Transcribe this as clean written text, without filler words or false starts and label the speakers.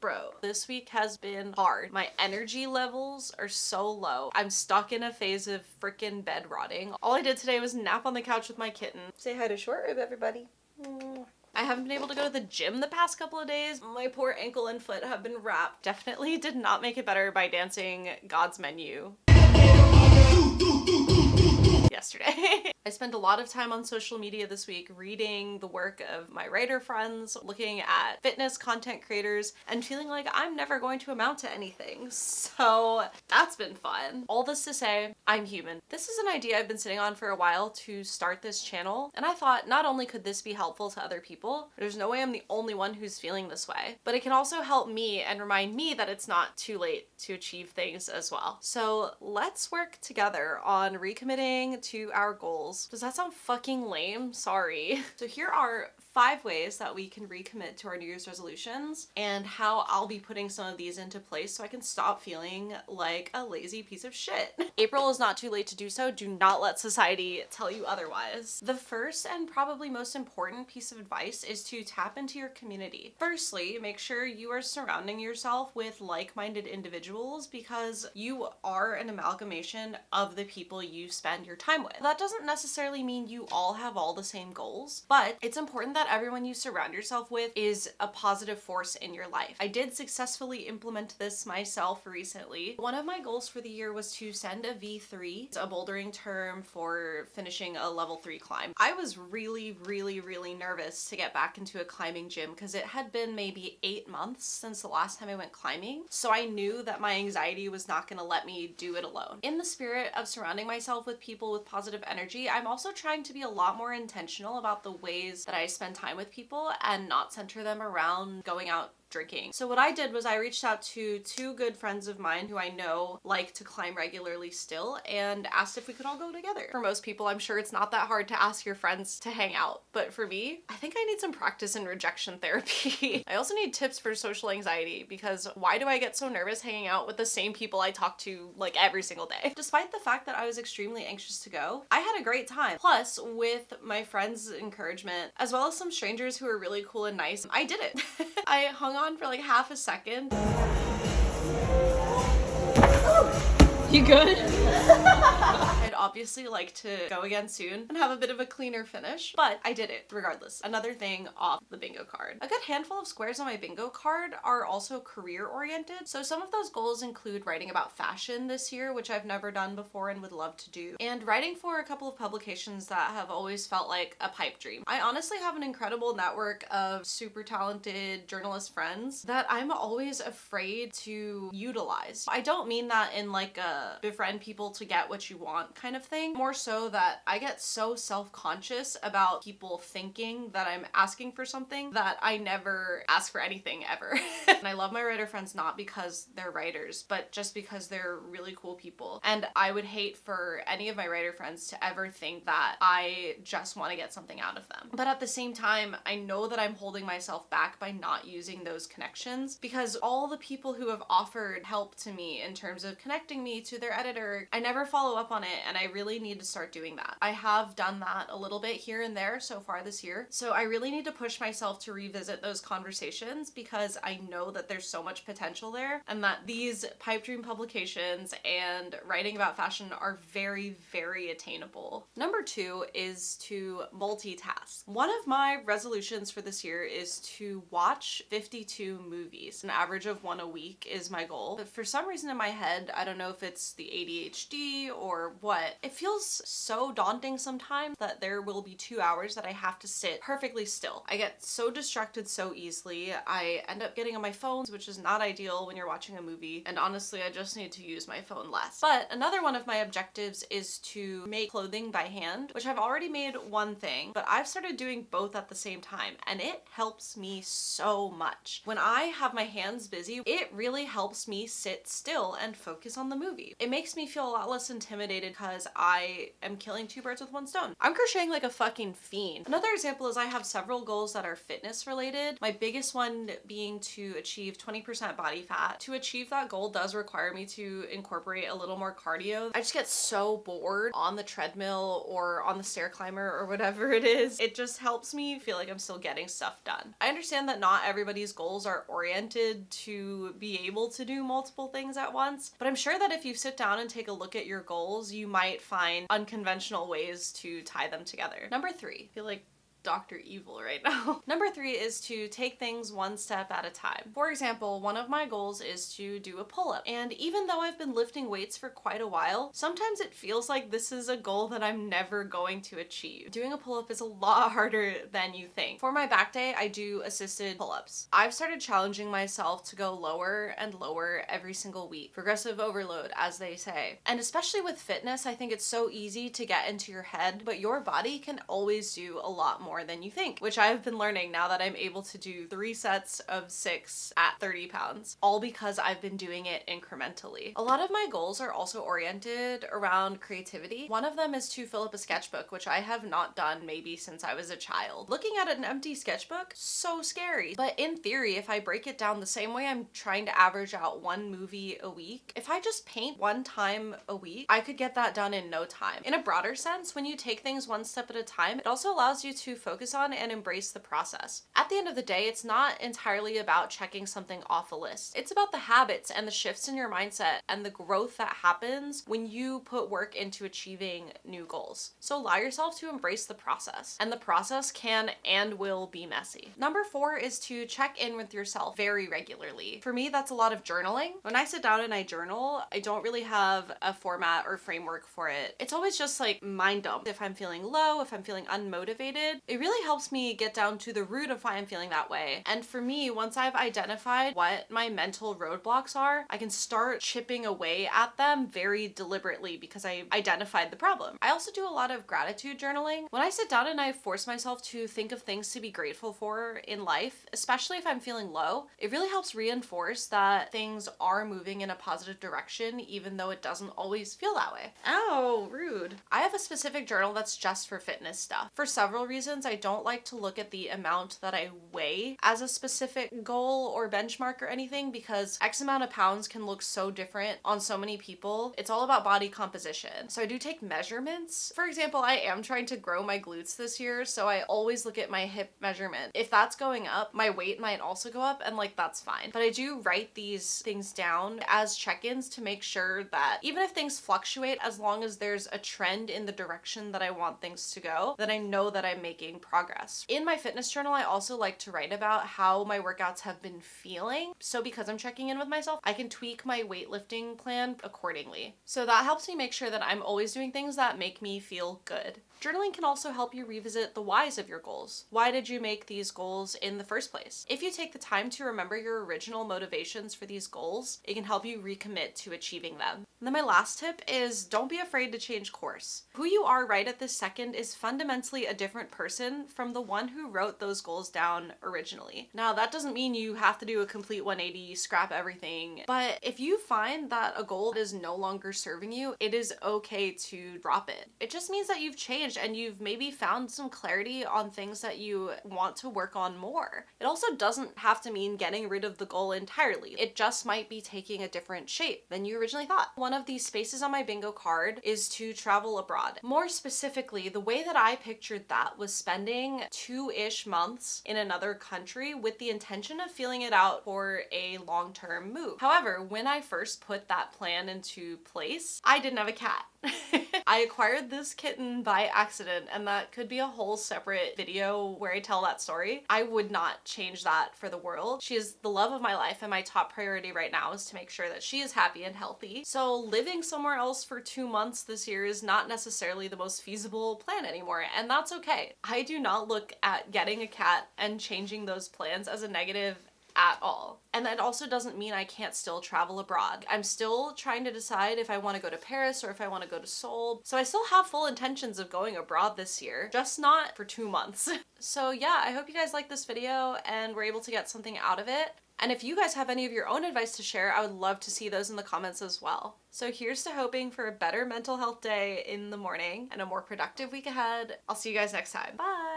Speaker 1: Bro, this week has been hard. My energy levels are so low. I'm stuck in a phase of freaking bed rotting. All I did today was nap on the couch with my kitten. Say hi to Short Rib, everybody. I haven't been able to go to the gym the past couple of days. My poor ankle and foot have been wrapped. Definitely did not make it better by dancing God's Menu yesterday. I spent a lot of time on social media this week reading the work of my writer friends, looking at fitness content creators, and feeling like I'm never going to amount to anything. So that's been fun. All this to say, I'm human. This is an idea I've been sitting on for a while to start this channel, and I thought not only could this be helpful to other people, there's no way I'm the only one who's feeling this way, but it can also help me and remind me that it's not too late to achieve things as well. So let's work together on recommitting to our goals. Does that sound fucking lame? Sorry. So here are 5 ways that we can recommit to our New Year's resolutions and how I'll be putting some of these into place so I can stop feeling like a lazy piece of shit. April is not too late to do so. Do not let society tell you otherwise. The first and probably most important piece of advice is to tap into your community. Firstly, make sure you are surrounding yourself with like-minded individuals because you are an amalgamation of the people you spend your time with. That doesn't necessarily mean you all have all the same goals, but it's important that everyone you surround yourself with is a positive force in your life. I did successfully implement this myself recently. One of my goals for the year was to send a V3, it's a bouldering term for finishing a level 3 climb. I was really nervous to get back into a climbing gym because it had been maybe 8 months since the last time I went climbing, so I knew that my anxiety was not going to let me do it alone. In the spirit of surrounding myself with people with positive energy, I'm also trying to be a lot more intentional about the ways that I spend time with people and not center them around going out drinking. So what I did was I reached out to 2 good friends of mine who I know like to climb regularly still and asked if we could all go together. For most people, I'm sure it's not that hard to ask your friends to hang out, but for me, I think I need some practice in rejection therapy. I also need tips for social anxiety because why do I get so nervous hanging out with the same people I talk to like every single day? Despite the fact that I was extremely anxious to go, I had a great time. Plus, with my friends' encouragement, as well as some strangers who were really cool and nice, I did it. I hung on for like half a second. You good? I'd obviously like to go again soon and have a bit of a cleaner finish, but I did it regardless. Another thing off the bingo card. A good handful of squares on my bingo card are also career oriented. So some of those goals include writing about fashion this year, which I've never done before and would love to do, and writing for a couple of publications that have always felt like a pipe dream. I honestly have an incredible network of super talented journalist friends that I'm always afraid to utilize. I don't mean that in like a befriend people to get what you want kind of thing. More so that I get so self-conscious about people thinking that I'm asking for something that I never ask for anything ever. And I love my writer friends not because they're writers, but just because they're really cool people. And I would hate for any of my writer friends to ever think that I just want to get something out of them. But at the same time, I know that I'm holding myself back by not using those connections because all the people who have offered help to me in terms of connecting me to their editor, I never follow up on it, and I really need to start doing that. I have done that a little bit here and there so far this year, so I really need to push myself to revisit those conversations because I know that there's so much potential there and that these pipe dream publications and writing about fashion are very attainable. Number 2 is to multitask. One of my resolutions for this year is to watch 52 movies. An average of 1 a week is my goal, but for some reason in my head, I don't know if it's the ADHD or what, it feels so daunting sometimes that there will be 2 hours that I have to sit perfectly still. I get so distracted so easily. I end up getting on my phone, which is not ideal when you're watching a movie, and honestly I just need to use my phone less. But another one of my objectives is to make clothing by hand, which I've already made one thing, but I've started doing both at the same time, and it helps me so much. When I have my hands busy, it really helps me sit still and focus on the movie. It makes me feel a lot less intimidated because because I am killing two birds with one stone. I'm crocheting like a fucking fiend. Another example is I have several goals that are fitness related. My biggest one being to achieve 20% body fat. To achieve that goal does require me to incorporate a little more cardio. I just get so bored on the treadmill or on the stair climber or whatever it is. It just helps me feel like I'm still getting stuff done. I understand that not everybody's goals are oriented to be able to do multiple things at once, but I'm sure that if you sit down and take a look at your goals, you might find unconventional ways to tie them together. Number 3, I feel like Dr. Evil right now. Number 3 is to take things one step at a time. For example, one of my goals is to do a pull-up. And even though I've been lifting weights for quite a while, sometimes it feels like this is a goal that I'm never going to achieve. Doing a pull-up is a lot harder than you think. For my back day, I do assisted pull-ups. I've started challenging myself to go lower and lower every single week. Progressive overload, as they say. And especially with fitness, I think it's so easy to get into your head, but your body can always do a lot more than you think, which I've been learning now that I'm able to do 3 sets of 6 at 30 pounds, all because I've been doing it incrementally. A lot of my goals are also oriented around creativity. One of them is to fill up a sketchbook, which I have not done maybe since I was a child. Looking at an empty sketchbook, so scary. But in theory, if I break it down the same way I'm trying to average out 1 movie a week, if I just paint 1 time a week, I could get that done in no time. In a broader sense, when you take things one step at a time, it also allows you to focus on and embrace the process. At the end of the day, it's not entirely about checking something off a list. It's about the habits and the shifts in your mindset and the growth that happens when you put work into achieving new goals. So allow yourself to embrace the process, and the process can and will be messy. Number 4 is to check in with yourself very regularly. For me, that's a lot of journaling. When I sit down and I journal, I don't really have a format or framework for it. It's always just like mind dump. If I'm feeling low, if I'm feeling unmotivated, it really helps me get down to the root of why I'm feeling that way. And for me, once I've identified what my mental roadblocks are, I can start chipping away at them very deliberately because I identified the problem. I also do a lot of gratitude journaling. When I sit down and I force myself to think of things to be grateful for in life, especially if I'm feeling low, it really helps reinforce that things are moving in a positive direction, even though it doesn't always feel that way. Ow, rude. I have a specific journal that's just for fitness stuff. For several reasons, I don't like to look at the amount that I weigh as a specific goal or benchmark or anything, because X amount of pounds can look so different on so many people. It's all about body composition. So I do take measurements. For example, I am trying to grow my glutes this year, so I always look at my hip measurement. If that's going up, my weight might also go up, and like that's fine. But I do write these things down as check-ins to make sure that even if things fluctuate, as long as there's a trend in the direction that I want things to go, then I know that I'm making progress. In my fitness journal, I also like to write about how my workouts have been feeling. So because I'm checking in with myself, I can tweak my weightlifting plan accordingly. So that helps me make sure that I'm always doing things that make me feel good. Journaling can also help you revisit the whys of your goals. Why did you make these goals in the first place? If you take the time to remember your original motivations for these goals, it can help you recommit to achieving them. And then my last tip is don't be afraid to change course. Who you are right at this second is fundamentally a different person from the one who wrote those goals down originally. Now, that doesn't mean you have to do a complete 180, scrap everything, but if you find that a goal is no longer serving you, it is okay to drop it. It just means that you've changed and you've maybe found some clarity on things that you want to work on more. It also doesn't have to mean getting rid of the goal entirely. It just might be taking a different shape than you originally thought. One of these spaces on my bingo card is to travel abroad. More specifically, the way that I pictured that was spending 2-ish months in another country with the intention of feeling it out for a long-term move. However, when I first put that plan into place, I didn't have a cat. I acquired this kitten by accident, and that could be a whole separate video where I tell that story. I would not change that for the world. She is the love of my life, and my top priority right now is to make sure that she is happy and healthy. So living somewhere else for 2 months this year is not necessarily the most feasible plan anymore, and that's okay. I do not look at getting a cat and changing those plans as a negative at all. And that also doesn't mean I can't still travel abroad. I'm still trying to decide if I want to go to Paris or if I want to go to Seoul. So I still have full intentions of going abroad this year, just not for 2 months. So yeah, I hope you guys liked this video and were able to get something out of it. And if you guys have any of your own advice to share, I would love to see those in the comments as well. So here's to hoping for a better mental health day in the morning and a more productive week ahead. I'll see you guys next time. Bye!